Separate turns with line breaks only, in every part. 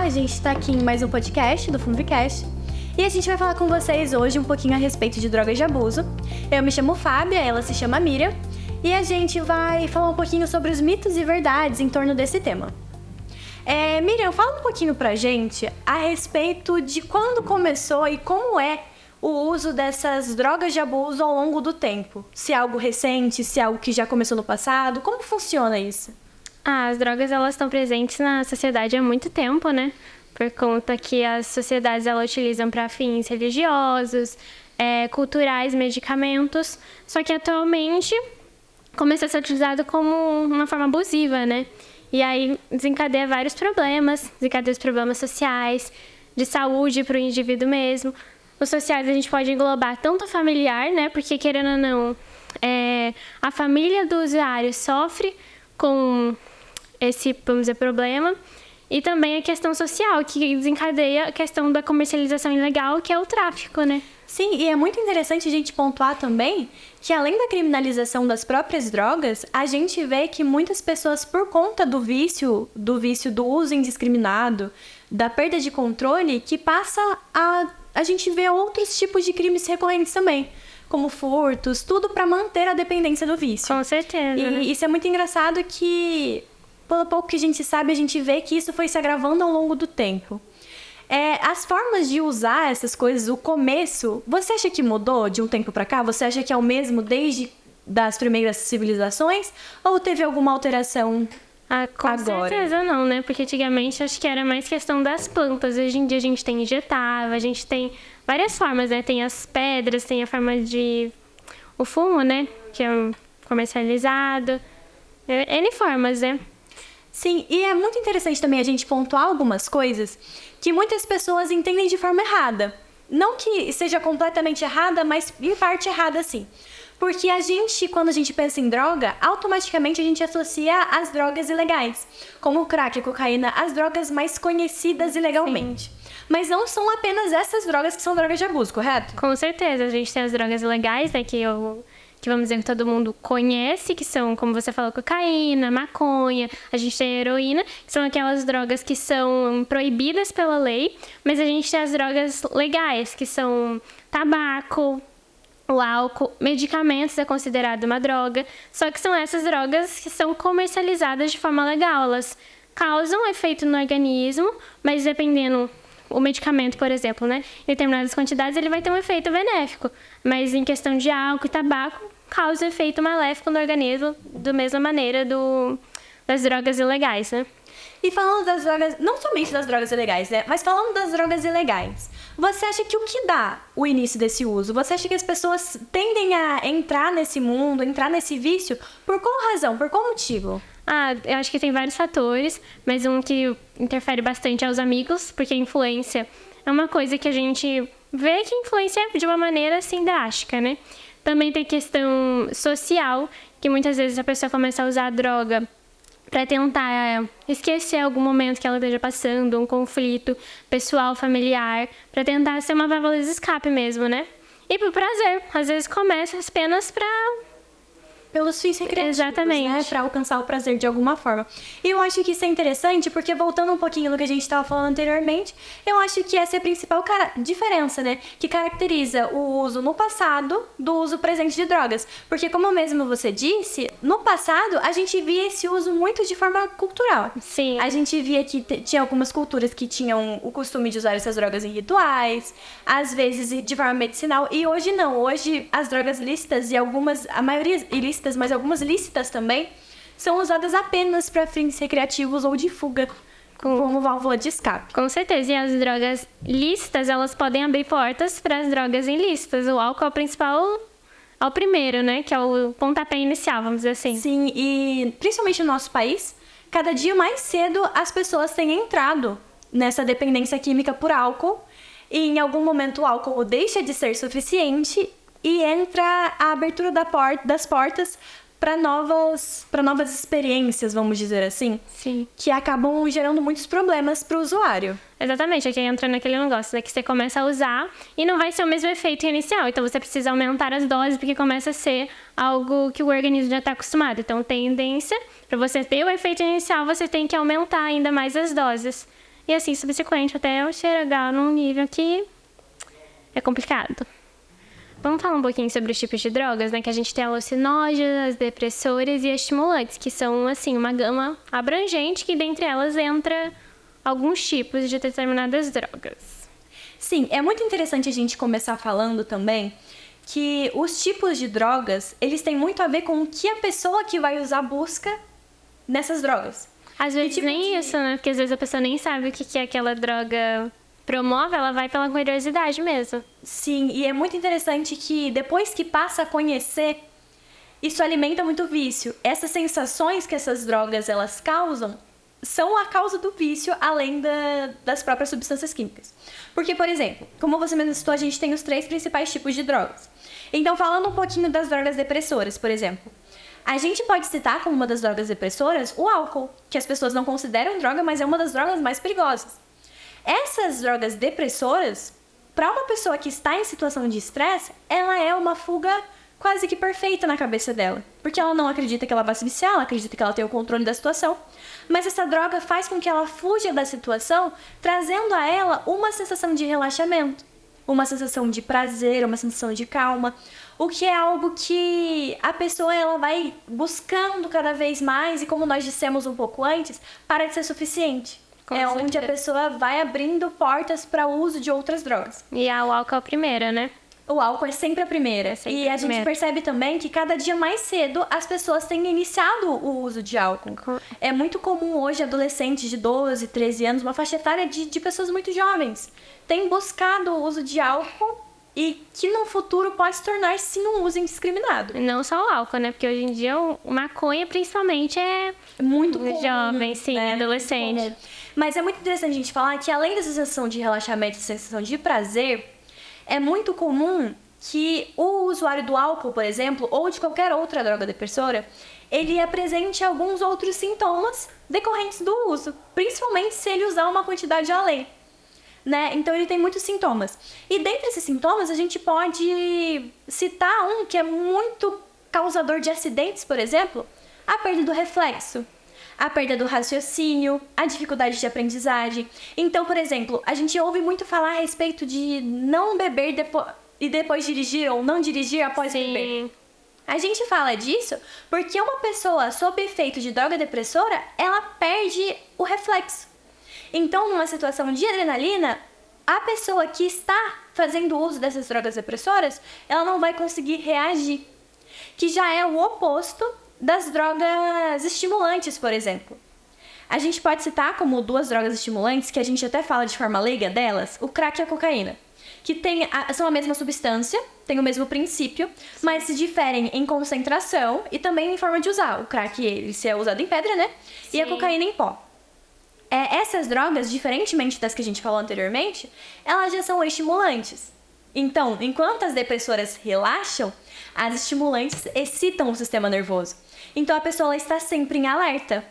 a gente está aqui em mais um podcast do Fundicast e a gente vai falar com vocês hoje um pouquinho a respeito de drogas de abuso. Eu me chamo Fábia, ela se chama Miriam e a gente vai falar um pouquinho sobre os mitos e verdades em torno desse tema. Miriam, fala um pouquinho pra gente a respeito de quando começou e como é o uso dessas drogas de abuso ao longo do tempo. Se é algo recente, se é algo que já começou no passado, como funciona isso?
As drogas, elas estão presentes na sociedade há muito tempo, né? Por conta que as sociedades, elas utilizam para fins religiosos, culturais, medicamentos. Só que atualmente começou a ser utilizado como uma forma abusiva, né? E aí desencadeia vários problemas, desencadeia os problemas sociais, de saúde para o indivíduo mesmo. Os sociais a gente pode englobar tanto a familiar, né? Porque, querendo ou não, a família do usuário sofre com esse, vamos dizer, problema. E também a questão social, que desencadeia a questão da comercialização ilegal, que é o tráfico, né?
Sim, e é muito interessante a gente pontuar também que, além da criminalização das próprias drogas, a gente vê que muitas pessoas, por conta do vício do uso indiscriminado, da perda de controle, que passa a gente vê outros tipos de crimes recorrentes também, como furtos, tudo para manter a dependência do vício.
Com certeza.
E
né?
isso é muito engraçado que, pelo pouco que a gente sabe, a gente vê que isso foi se agravando ao longo do tempo. As formas de usar essas coisas, o começo, você acha que mudou de um tempo para cá? Você acha que é o mesmo desde das primeiras civilizações? Ou teve alguma alteração
Com
agora?
certeza não, né? Porque antigamente acho que era mais questão das plantas. Hoje em dia a gente tem injetável, a gente tem várias formas, né? Tem as pedras, tem a forma de... o fumo, né? Que é comercializado. N formas, né?
Sim, e é muito interessante também a gente pontuar algumas coisas que muitas pessoas entendem de forma errada. Não que seja completamente errada, mas em parte errada sim. Porque a gente, quando a gente pensa em droga, automaticamente a gente associa as drogas ilegais, como o crack e a cocaína, as drogas mais conhecidas ilegalmente. Sim. Mas não são apenas essas drogas que são drogas de abuso, correto?
Com certeza, a gente tem as drogas ilegais, né, que vamos dizer que todo mundo conhece, que são, como você falou, cocaína, maconha, a gente tem a heroína, que são aquelas drogas que são proibidas pela lei, mas a gente tem as drogas legais, que são tabaco, o álcool, medicamentos é considerado uma droga, só que são essas drogas que são comercializadas de forma legal, elas causam efeito no organismo, mas dependendo... O medicamento, por exemplo, né? Em determinadas quantidades, ele vai ter um efeito benéfico. Mas em questão de álcool e tabaco, causa efeito maléfico no organismo, da mesma maneira das drogas ilegais, né?
E falando das drogas, não somente das drogas ilegais, né? Mas falando das drogas ilegais, você acha que o que dá o início desse uso? Você acha que as pessoas tendem a entrar nesse mundo, entrar nesse vício? Por qual razão? Por qual motivo?
Eu acho que tem vários fatores, mas um que interfere bastante é os amigos, porque a influência é uma coisa que a gente vê que influencia de uma maneira assim drástica, né? Também tem questão social, que muitas vezes a pessoa começa a usar a droga para tentar esquecer algum momento que ela esteja passando, um conflito pessoal, familiar, para tentar ser uma válvula de escape mesmo, né? E por prazer, às vezes começa apenas
pelos fins recreativos,
exatamente,
né? Para alcançar o prazer de alguma forma. E eu acho que isso é interessante, porque voltando um pouquinho no que a gente estava falando anteriormente, eu acho que essa é a principal diferença, né? Que caracteriza o uso no passado do uso presente de drogas. Porque, como mesmo você disse, no passado a gente via esse uso muito de forma cultural.
Sim.
A gente via que tinha algumas culturas que tinham o costume de usar essas drogas em rituais, às vezes de forma medicinal, e hoje não. Hoje as drogas lícitas e a maioria ilícitas, mas algumas lícitas também, são usadas apenas para fins recreativos ou de fuga, como válvula de escape.
Com certeza, e as drogas lícitas, elas podem abrir portas para as drogas ilícitas. O álcool é o principal, é o primeiro, né, que é o pontapé inicial, vamos dizer assim.
Sim, e principalmente no nosso país, cada dia mais cedo as pessoas têm entrado nessa dependência química por álcool, e em algum momento o álcool deixa de ser suficiente e entra a abertura das portas para novas experiências, vamos dizer assim.
Sim.
Que acabam gerando muitos problemas para o usuário.
Exatamente, aqui entra naquele negócio, né, que você começa a usar e não vai ser o mesmo efeito inicial. Então você precisa aumentar as doses porque começa a ser algo que o organismo já está acostumado. Então tendência, para você ter o efeito inicial, você tem que aumentar ainda mais as doses. e assim subsequente, até eu chegar num nível que é complicado. Vamos falar um pouquinho sobre os tipos de drogas, né? Que a gente tem alucinógenas, depressoras e estimulantes, que são, assim, uma gama abrangente, que dentre elas entra alguns tipos de determinadas drogas.
Sim, é muito interessante a gente começar falando também que os tipos de drogas, eles têm muito a ver com o que a pessoa que vai usar busca nessas drogas.
Às vezes nem isso, né? Porque às vezes a pessoa nem sabe o que aquela droga promove, ela vai pela curiosidade mesmo.
Sim, e é muito interessante que depois que passa a conhecer, isso alimenta muito o vício. Essas sensações que essas drogas elas causam são a causa do vício, além das próprias substâncias químicas. Porque, por exemplo, como você mesmo citou, a gente tem os 3 principais tipos de drogas. Então, falando um pouquinho das drogas depressoras, por exemplo, a gente pode citar como uma das drogas depressoras o álcool, que as pessoas não consideram droga, mas é uma das drogas mais perigosas. Essas drogas depressoras, para uma pessoa que está em situação de estresse, ela é uma fuga quase que perfeita na cabeça dela. Porque ela não acredita que ela vai se viciar, ela acredita que ela tem o controle da situação. Mas essa droga faz com que ela fuja da situação, trazendo a ela uma sensação de relaxamento, uma sensação de prazer, uma sensação de calma. O que é algo que a pessoa ela vai buscando cada vez mais e, como nós dissemos um pouco antes, para de ser suficiente. Onde a pessoa vai abrindo portas para o uso de outras drogas.
E o álcool é a primeira, né?
O álcool é sempre a primeira. E a gente percebe também que cada dia mais cedo as pessoas têm iniciado o uso de álcool. É muito comum hoje adolescentes de 12, 13 anos, uma faixa etária de pessoas muito jovens, têm buscado o uso de álcool e que no futuro pode se tornar sim um uso indiscriminado.
E não só o álcool, né? Porque hoje em dia o maconha principalmente é
muito comum,
jovem, sim,
né?
adolescente.
Mas é muito interessante a gente falar que além da sensação de relaxamento e sensação de prazer, é muito comum que o usuário do álcool, por exemplo, ou de qualquer outra droga depressora, ele apresente alguns outros sintomas decorrentes do uso, principalmente se ele usar uma quantidade além, né? Então ele tem muitos sintomas. E dentre esses sintomas, a gente pode citar um que é muito causador de acidentes, por exemplo, a perda do reflexo, a perda do raciocínio, a dificuldade de aprendizagem. Então, por exemplo, a gente ouve muito falar a respeito de não beber e depois dirigir ou não dirigir após beber. A gente fala disso porque uma pessoa sob efeito de droga depressora, ela perde o reflexo. Então, numa situação de adrenalina, a pessoa que está fazendo uso dessas drogas depressoras, ela não vai conseguir reagir, que já é o oposto das drogas estimulantes, por exemplo. A gente pode citar como 2 drogas estimulantes, que a gente até fala de forma leiga delas, o crack e a cocaína, que são a mesma substância, têm o mesmo princípio, mas se diferem em concentração e também em forma de usar. O crack ele é usado em pedra, né? Sim. E a cocaína em pó. Essas drogas, diferentemente das que a gente falou anteriormente, elas já são estimulantes. Então, enquanto as depressoras relaxam, as estimulantes excitam o sistema nervoso. Então, a pessoa ela está sempre em alerta.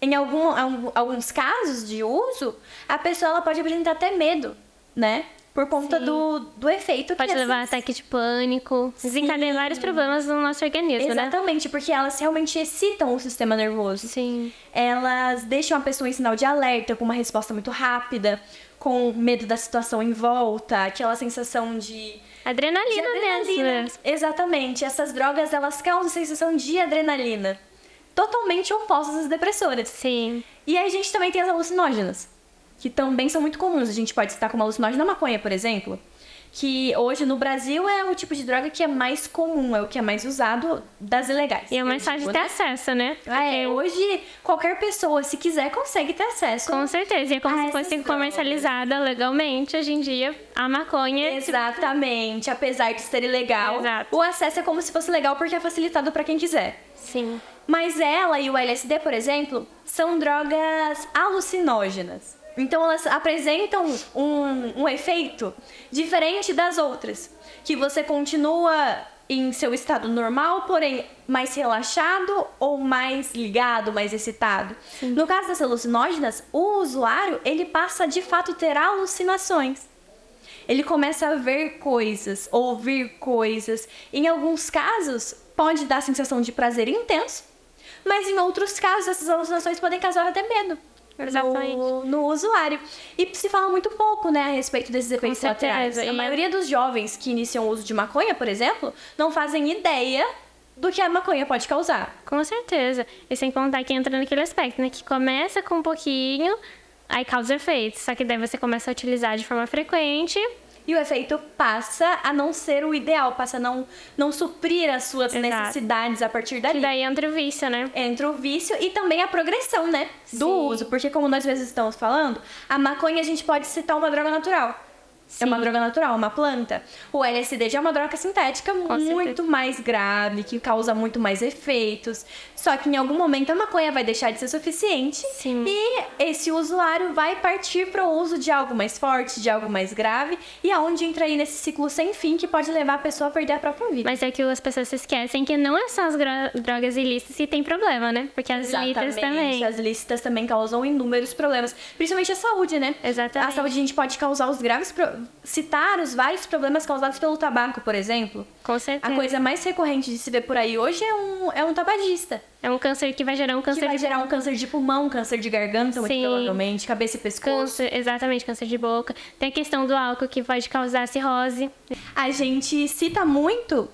Em alguns casos de uso, a pessoa ela pode apresentar até medo, né? Por conta do efeito que
pode levar a ataque de pânico, desencadear vários problemas no nosso organismo, né?
Exatamente, porque elas realmente excitam o sistema nervoso.
Sim.
Elas deixam a pessoa em sinal de alerta, com uma resposta muito rápida, com medo da situação em volta, aquela sensação de
adrenalina mesmo.
Exatamente. Essas drogas, elas causam sensação de adrenalina. Totalmente opostas às depressoras.
Sim.
E aí a gente também tem as alucinógenas, que também são muito comuns. A gente pode citar como alucinógena a maconha, por exemplo, que hoje no Brasil é o tipo de droga que é mais comum, é o que é mais usado das ilegais.
E é mais fácil de ter acesso, né?
Hoje, qualquer pessoa, se quiser, consegue ter acesso.
Com certeza. E é como se fosse comercializada legalmente hoje em dia a maconha.
Exatamente. Apesar de ser ilegal,
exato,
o acesso é como se fosse legal porque é facilitado para quem quiser.
Sim.
Mas ela e o LSD, por exemplo, são drogas alucinógenas. Então, elas apresentam um efeito diferente das outras, que você continua em seu estado normal, porém mais relaxado ou mais ligado, mais excitado. Sim. No caso das alucinógenas, o usuário ele passa de fato a ter alucinações. Ele começa a ver coisas, ouvir coisas. Em alguns casos, pode dar a sensação de prazer intenso, mas em outros casos, essas alucinações podem causar até medo.
Exatamente.
no usuário. E se fala muito pouco, né, a respeito desses efeitos colaterais.
certeza.
A maioria dos jovens que iniciam o uso de maconha, por exemplo, não fazem ideia do que a maconha pode causar.
Com certeza. E sem contar que entra naquele aspecto, né? Que começa com um pouquinho, aí causa efeitos. Só que daí você começa a utilizar de forma frequente.
E o efeito passa a não ser o ideal, passa a não suprir as suas
Exato.
necessidades a partir
Que
dali.
daí entra o vício, né?
Entra o vício e também a progressão, né? Do
Sim.
uso. Porque como nós mesmos estamos falando, a maconha a gente pode citar uma droga natural.
Sim.
É uma droga natural, uma planta. O LSD já é uma droga sintética muito
certeza.
mais grave, que causa muito mais efeitos. Só que em algum momento a maconha vai deixar de ser suficiente.
Sim.
E esse usuário vai partir para o uso de algo mais forte, de algo mais grave. E aonde entra aí nesse ciclo sem fim que pode levar a pessoa a perder a própria vida.
Mas é que as pessoas se esquecem que não é só as drogas ilícitas que tem problema, né? Porque as lícitas também.
As lícitas também causam inúmeros problemas. Principalmente a saúde, né?
Exatamente.
A saúde a gente pode causar os graves... Citar os vários problemas causados pelo tabaco, por exemplo.
Com certeza.
A coisa mais recorrente de se ver por aí hoje é um tabagista.
É um câncer que vai gerar um câncer
Que vai
de
gerar um câncer de pulmão, câncer de garganta, muito
Sim.
provavelmente, cabeça e pescoço.
câncer, exatamente, câncer de boca. Tem a questão do álcool que pode causar cirrose.
A gente cita muito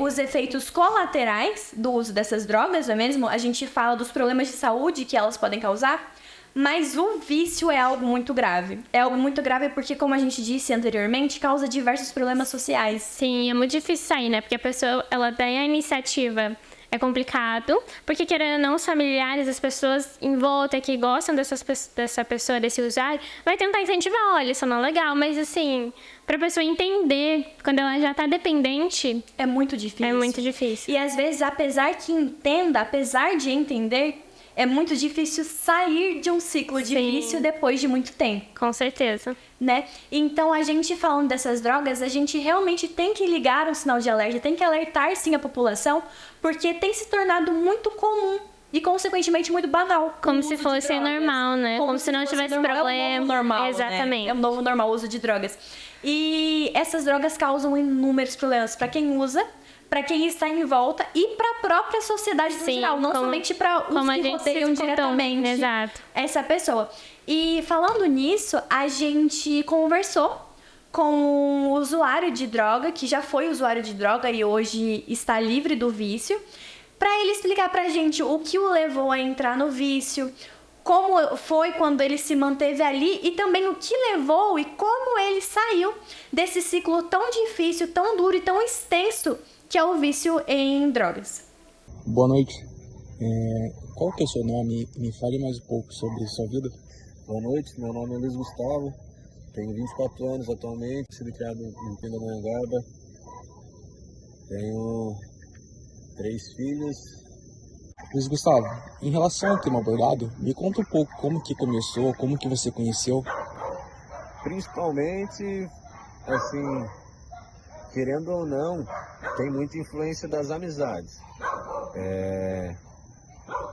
os efeitos colaterais do uso dessas drogas, não é mesmo? A gente fala dos problemas de saúde que elas podem causar, mas o vício é algo muito grave. É algo muito grave porque, como a gente disse anteriormente, causa diversos problemas sociais.
Sim, é muito difícil sair, né? Porque a pessoa, ela tem a iniciativa. É complicado, porque querendo ou não, os familiares, as pessoas em volta que gostam dessa pessoa, desse usuário, vai tentar incentivar, olha, isso não é legal, mas assim, pra pessoa entender, quando ela já tá dependente,
É muito difícil.
é muito difícil.
E às vezes, apesar de entender, é muito difícil sair de um ciclo de
Sim.
vício depois de muito tempo,
Com certeza.
né? Então, a gente falando dessas drogas, a gente realmente tem que ligar um sinal de alerta, tem que alertar sim a população, porque tem se tornado muito comum e, consequentemente, muito banal.
Como
o
se
uso de
fosse
drogas.
normal, né? Como se não
fosse
tivesse
normal.
problema.
É um novo normal,
Exatamente.
né? É um novo normal o uso de drogas. E essas drogas causam inúmeros problemas para quem usa, para quem está em volta e para a própria sociedade no
Sim,
geral, não
como-
somente para os
como a
que
gente
rodeiam
se escutou.
diretamente
Exato.
essa pessoa. E falando nisso, a gente conversou com um usuário de droga, que já foi usuário de droga e hoje está livre do vício, para ele explicar pra gente o que o levou a entrar no vício, como foi quando ele se manteve ali e também o que levou e como ele saiu desse ciclo tão difícil, tão duro e tão extenso que é o vício em drogas.
Boa noite. Qual que é o seu nome? Me fale mais um pouco sobre sua vida.
Boa noite, meu nome é Luiz Gustavo, tenho 24 anos atualmente, sou criado em Pindamonhangaba, tenho 3 filhos.
Luiz Gustavo, em relação ao tema abordado, me conta um pouco como que começou, como que você conheceu.
Principalmente, assim, querendo ou não, tem muita influência das amizades.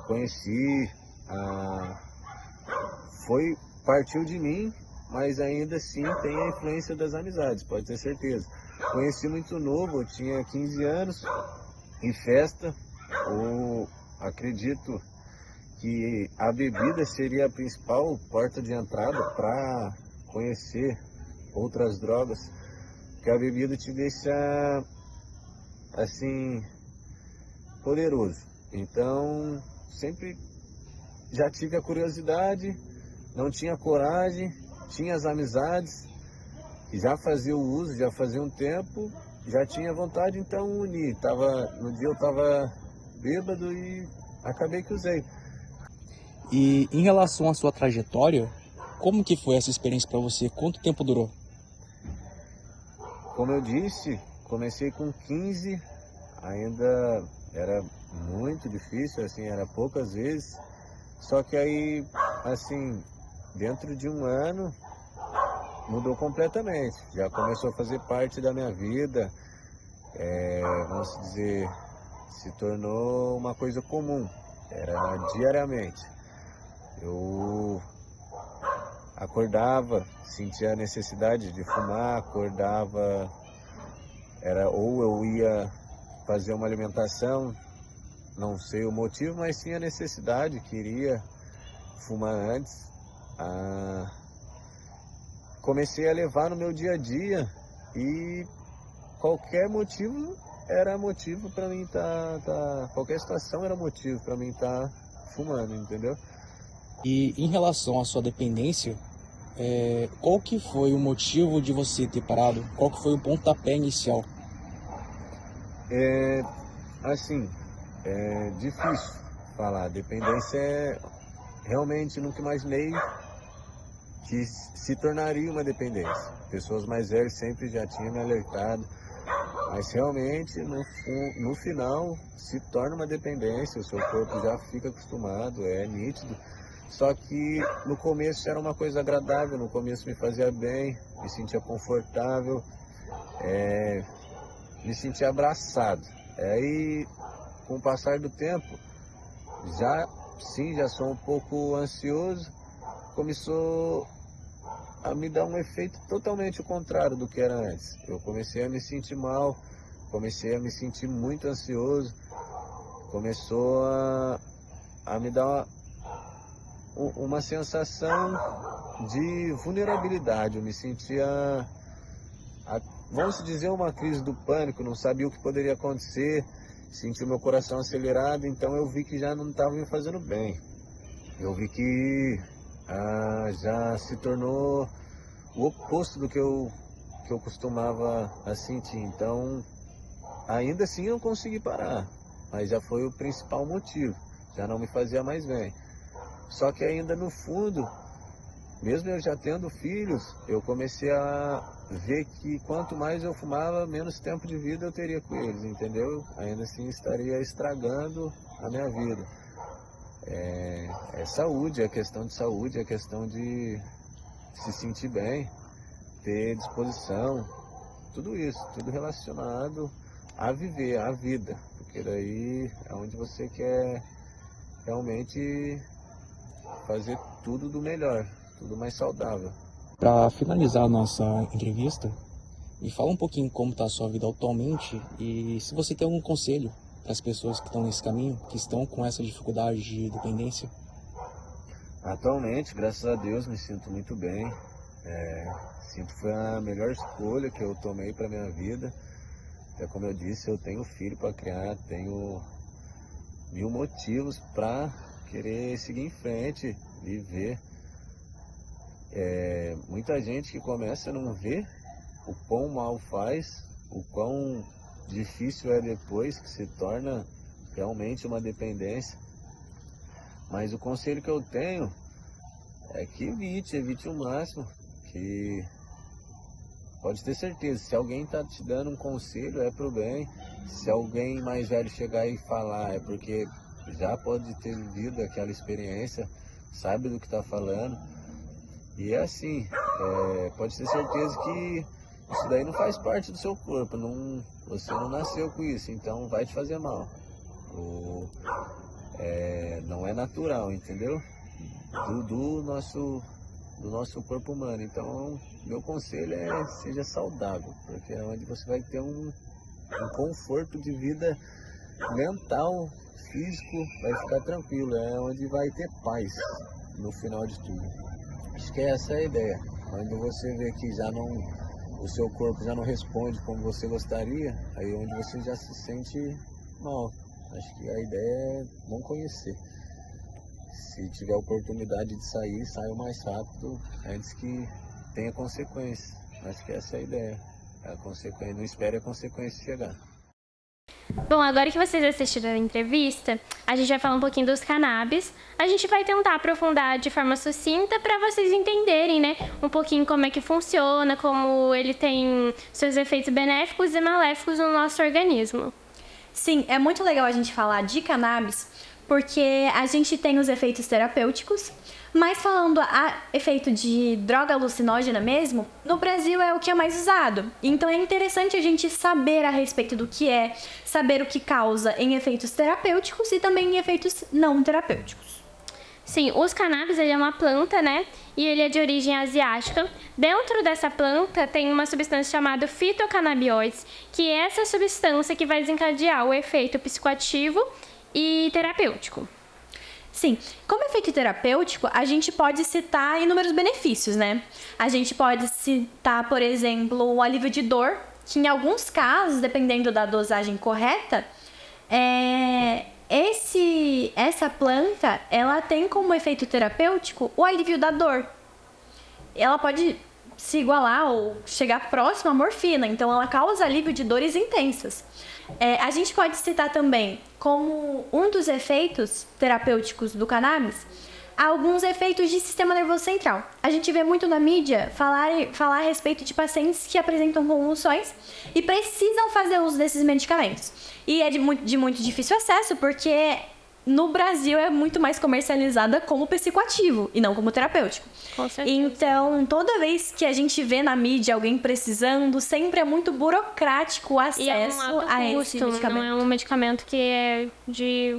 Conheci, partiu de mim, mas ainda assim tem a influência das amizades, pode ter certeza. Conheci muito novo, eu tinha 15 anos, em festa, acredito que a bebida seria a principal porta de entrada para conhecer outras drogas, porque a bebida te deixa assim poderoso. Então sempre já tive a curiosidade, não tinha coragem, tinha as amizades, já fazia o uso, já fazia um tempo, já tinha vontade, então uni. No dia eu estava bêbado e acabei que usei.
E em relação à sua trajetória, como que foi essa experiência para você? Quanto tempo durou?
Como eu disse, comecei com 15, ainda era muito difícil, assim, era poucas vezes. Só que aí, assim, dentro de um ano, mudou completamente. Já começou a fazer parte da minha vida, vamos dizer, se tornou uma coisa comum, era diariamente. Eu acordava, sentia a necessidade de fumar, acordava, ou eu ia fazer uma alimentação, não sei o motivo, mas tinha necessidade, queria. fumar antes, comecei a levar no meu dia a dia e qualquer motivo era motivo para mim qualquer situação era motivo para mim estar fumando, entendeu?
E em relação à sua dependência, qual que foi o motivo de você ter parado? Qual que foi o pontapé inicial?
Assim, é difícil falar. Dependência realmente nunca imaginei que se tornaria uma dependência. Pessoas mais velhas sempre já tinham me alertado, mas realmente no final se torna uma dependência, o seu corpo já fica acostumado, é nítido. Só que no começo era uma coisa agradável, no começo me fazia bem, me sentia confortável, me sentia abraçado. Aí, com o passar do tempo, já sou um pouco ansioso, começou a me dar um efeito totalmente o contrário do que era antes. Eu comecei a me sentir mal, comecei a me sentir muito ansioso, começou a me dar uma sensação de vulnerabilidade. Eu me sentia, vamos dizer, uma crise do pânico, não sabia o que poderia acontecer, senti o meu coração acelerado, então eu vi que já não estava me fazendo bem. Eu vi que já se tornou o oposto do que eu costumava sentir. Então, ainda assim eu consegui parar, mas já foi o principal motivo, já não me fazia mais bem. Só que ainda no fundo, mesmo eu já tendo filhos, eu comecei a ver que quanto mais eu fumava, menos tempo de vida eu teria com eles, entendeu? Ainda assim estaria estragando a minha vida. É saúde, é questão de saúde, é questão de se sentir bem, ter disposição, tudo isso, tudo relacionado a viver, a vida, porque daí é onde você quer realmente fazer tudo do melhor, tudo mais saudável.
Para finalizar a nossa entrevista, me fala um pouquinho como está a sua vida atualmente e se você tem algum conselho para as pessoas que estão nesse caminho, que estão com essa dificuldade de dependência.
Atualmente, graças a Deus, me sinto muito bem. Sinto que foi a melhor escolha que eu tomei para minha vida. Como eu disse, eu tenho filho para criar, tenho 1000 motivos para querer seguir em frente, viver. Muita gente que começa a não ver o quão mal faz, o quão difícil é depois, que se torna realmente uma dependência. Mas o conselho que eu tenho é que evite o máximo, que pode ter certeza, se alguém está te dando um conselho é pro bem, se alguém mais velho chegar e falar é porque já pode ter vivido aquela experiência, sabe do que está falando. E é assim, pode ter certeza que isso daí não faz parte do seu corpo, você não nasceu com isso, então vai te fazer mal. Não é natural, entendeu? Do nosso corpo humano. Então, meu conselho seja saudável, porque é onde você vai ter um conforto de vida mental, físico, vai ficar tranquilo, é onde vai ter paz no final de tudo. Acho que essa é a ideia. Quando você vê que o seu corpo já não responde como você gostaria, aí é onde você já se sente mal. Acho que a ideia é não conhecer. Se tiver oportunidade de sair, saia o mais rápido antes que tenha consequências. Acho que essa é a ideia. Não espere a consequência chegar.
Bom, agora que vocês assistiram a entrevista, a gente vai falar um pouquinho dos cannabis. A gente vai tentar aprofundar de forma sucinta para vocês entenderem, né, um pouquinho como é que funciona, como ele tem seus efeitos benéficos e maléficos no nosso organismo.
Sim, é muito legal a gente falar de cannabis, porque a gente tem os efeitos terapêuticos, mas falando a efeito de droga alucinógena mesmo, no Brasil é o que é mais usado. Então é interessante a gente saber a respeito do que saber o que causa em efeitos terapêuticos e também em efeitos não terapêuticos.
Sim, os cannabis, ele é uma planta, né? E ele é de origem asiática. Dentro dessa planta tem uma substância chamada fitocannabinoides, que é essa substância que vai desencadear o efeito psicoativo e terapêutico.
Sim, como efeito terapêutico, a gente pode citar inúmeros benefícios, né? A gente pode citar, por exemplo, o alívio de dor, que em alguns casos, dependendo da dosagem correta, essa planta, ela tem como efeito terapêutico o alívio da dor. Ela pode se igualar ou chegar próximo à morfina, então ela causa alívio de dores intensas. A gente pode citar também, como um dos efeitos terapêuticos do cannabis, alguns efeitos de sistema nervoso central. A gente vê muito na mídia falar a respeito de pacientes que apresentam convulsões e precisam fazer uso desses medicamentos. E é de muito difícil acesso, porque no Brasil é muito mais comercializada como psicoativo e não como terapêutico.
Com certeza.
Então, toda vez que a gente vê na mídia alguém precisando, sempre é muito burocrático o acesso a esse medicamento.
Não é um medicamento que é de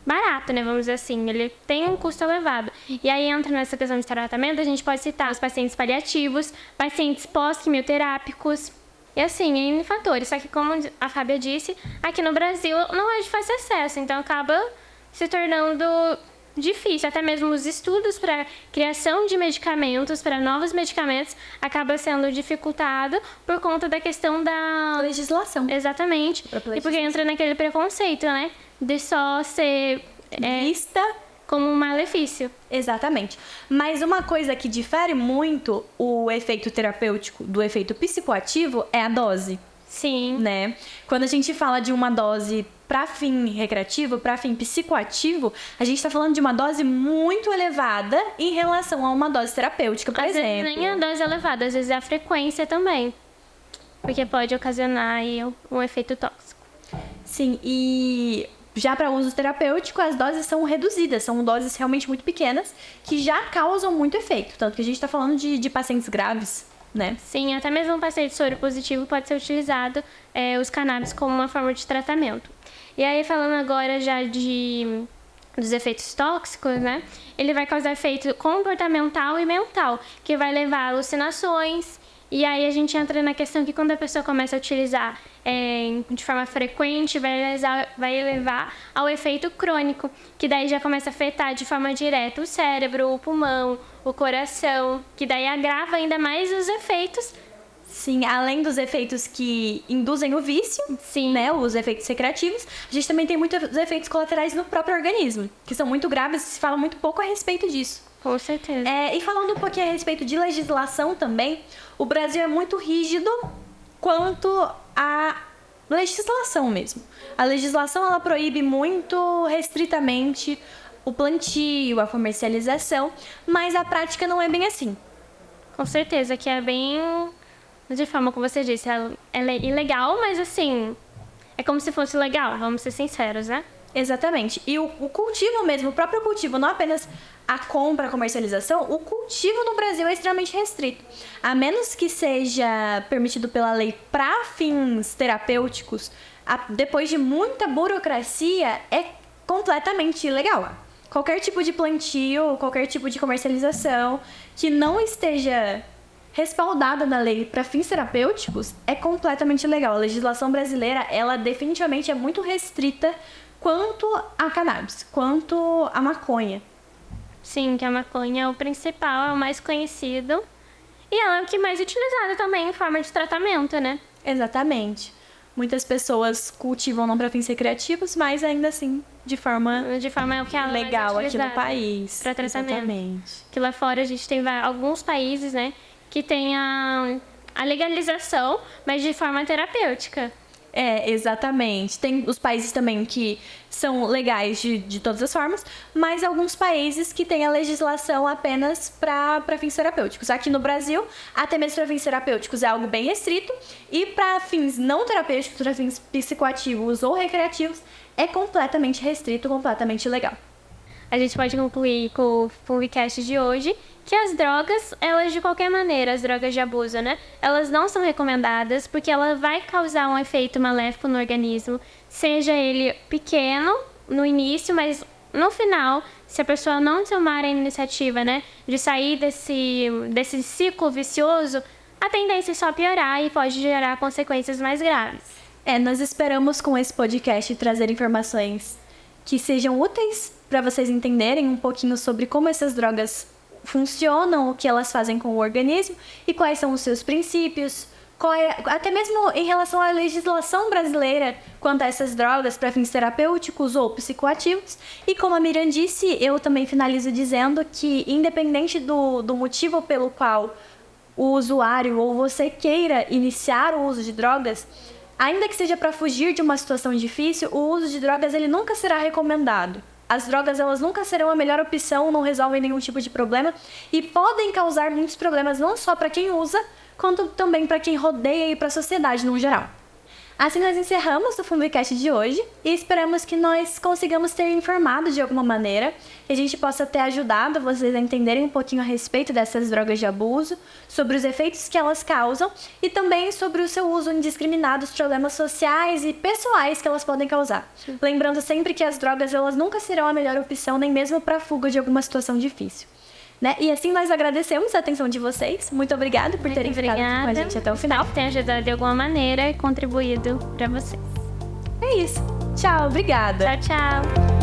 barato, né? Vamos dizer assim. Ele tem um custo elevado. E aí entra nessa questão de tratamento, a gente pode citar os pacientes paliativos, pacientes pós-quimioterápicos. E assim, N fatores. Só que, como a Fábia disse, aqui no Brasil não é de fácil acesso. Então, acaba se tornando difícil. Até mesmo os estudos para criação de medicamentos, para novos medicamentos, acaba sendo dificultado por conta da questão da
legislação.
Exatamente. E porque entra naquele preconceito, né? De só ser
vista
como um malefício.
Exatamente. Mas uma coisa que difere muito o efeito terapêutico do efeito psicoativo é a dose.
Sim.
Né? Quando a gente fala de uma dose para fim recreativo, para fim psicoativo, a gente está falando de uma dose muito elevada em relação a uma dose terapêutica, por exemplo.
Às vezes nem a dose elevada, às vezes é a frequência também. Porque pode ocasionar aí um efeito tóxico.
Sim, e já para uso terapêutico, as doses são reduzidas, são doses realmente muito pequenas, que já causam muito efeito. Tanto que a gente está falando de pacientes graves, né?
Sim, até mesmo um paciente soro positivo pode ser utilizado os cannabis como uma forma de tratamento. E aí, falando agora já dos efeitos tóxicos, né? Ele vai causar efeito comportamental e mental, que vai levar a alucinações. E aí a gente entra na questão que quando a pessoa começa a utilizar de forma frequente, vai levar ao efeito crônico, que daí já começa a afetar de forma direta o cérebro, o pulmão, o coração, que daí agrava ainda mais os efeitos.
Sim, além dos efeitos que induzem o vício,
sim,
né, os efeitos recreativos, a gente também tem muitos efeitos colaterais no próprio organismo, que são muito graves e se fala muito pouco a respeito disso.
Com certeza.
E falando um pouquinho a respeito de legislação também, o Brasil é muito rígido quanto à legislação mesmo. A legislação, ela proíbe muito restritamente o plantio, a comercialização, mas a prática não é bem assim.
Com certeza, que é bem, de forma como você disse, ela é ilegal, mas assim, é como se fosse legal, vamos ser sinceros, né?
Exatamente. E o cultivo mesmo, o próprio cultivo, não apenas a compra, a comercialização, o cultivo no Brasil é extremamente restrito. A menos que seja permitido pela lei para fins terapêuticos, depois de muita burocracia, é completamente ilegal. Qualquer tipo de plantio, qualquer tipo de comercialização que não esteja respaldada na lei para fins terapêuticos é completamente ilegal. A legislação brasileira, ela definitivamente é muito restrita quanto a cannabis, quanto a maconha.
Sim, que a maconha é o principal, é o mais conhecido. E ela é o que mais é utilizada também em forma de tratamento, né?
Exatamente. Muitas pessoas cultivam não para fins recreativos, mas ainda assim de forma
é o que ela
legal aqui no país.
Para tratamento.
Exatamente.
Que lá fora a gente tem alguns países, né, que tem a legalização, mas de forma terapêutica.
Exatamente. Tem os países também que são legais de todas as formas, mas alguns países que têm a legislação apenas para fins terapêuticos. Aqui no Brasil, até mesmo para fins terapêuticos é algo bem restrito, e para fins não terapêuticos, para fins psicoativos ou recreativos, é completamente restrito, completamente ilegal.
A gente pode concluir com o Funvicast de hoje que as drogas, elas de qualquer maneira, as drogas de abuso, né? Elas não são recomendadas porque ela vai causar um efeito maléfico no organismo, seja ele pequeno no início, mas no final, se a pessoa não tomar a iniciativa, né, de sair desse ciclo vicioso, a tendência é só piorar e pode gerar consequências mais graves.
Nós esperamos com esse podcast trazer informações que sejam úteis para vocês entenderem um pouquinho sobre como essas drogas funcionam, o que elas fazem com o organismo e quais são os seus princípios, até mesmo em relação à legislação brasileira quanto a essas drogas para fins terapêuticos ou psicoativos. E como a Miriam disse, eu também finalizo dizendo que, independente do motivo pelo qual o usuário ou você queira iniciar o uso de drogas, ainda que seja para fugir de uma situação difícil, o uso de drogas ele nunca será recomendado. As drogas elas nunca serão a melhor opção, não resolvem nenhum tipo de problema e podem causar muitos problemas não só para quem usa, quanto também para quem rodeia e para a sociedade no geral. Assim nós encerramos o Fumbicast de hoje e esperamos que nós consigamos ter informado de alguma maneira, que a gente possa ter ajudado vocês a entenderem um pouquinho a respeito dessas drogas de abuso, sobre os efeitos que elas causam e também sobre o seu uso indiscriminado, os problemas sociais e pessoais que elas podem causar. Sim. Lembrando sempre que as drogas elas nunca serão a melhor opção, nem mesmo para a fuga de alguma situação difícil. Né? E assim nós agradecemos a atenção de vocês. Muito obrigada por terem ficado com a gente até o final.
Espero que tenha ajudado de alguma maneira e contribuído para vocês.
É isso. Tchau, obrigada.
Tchau, tchau.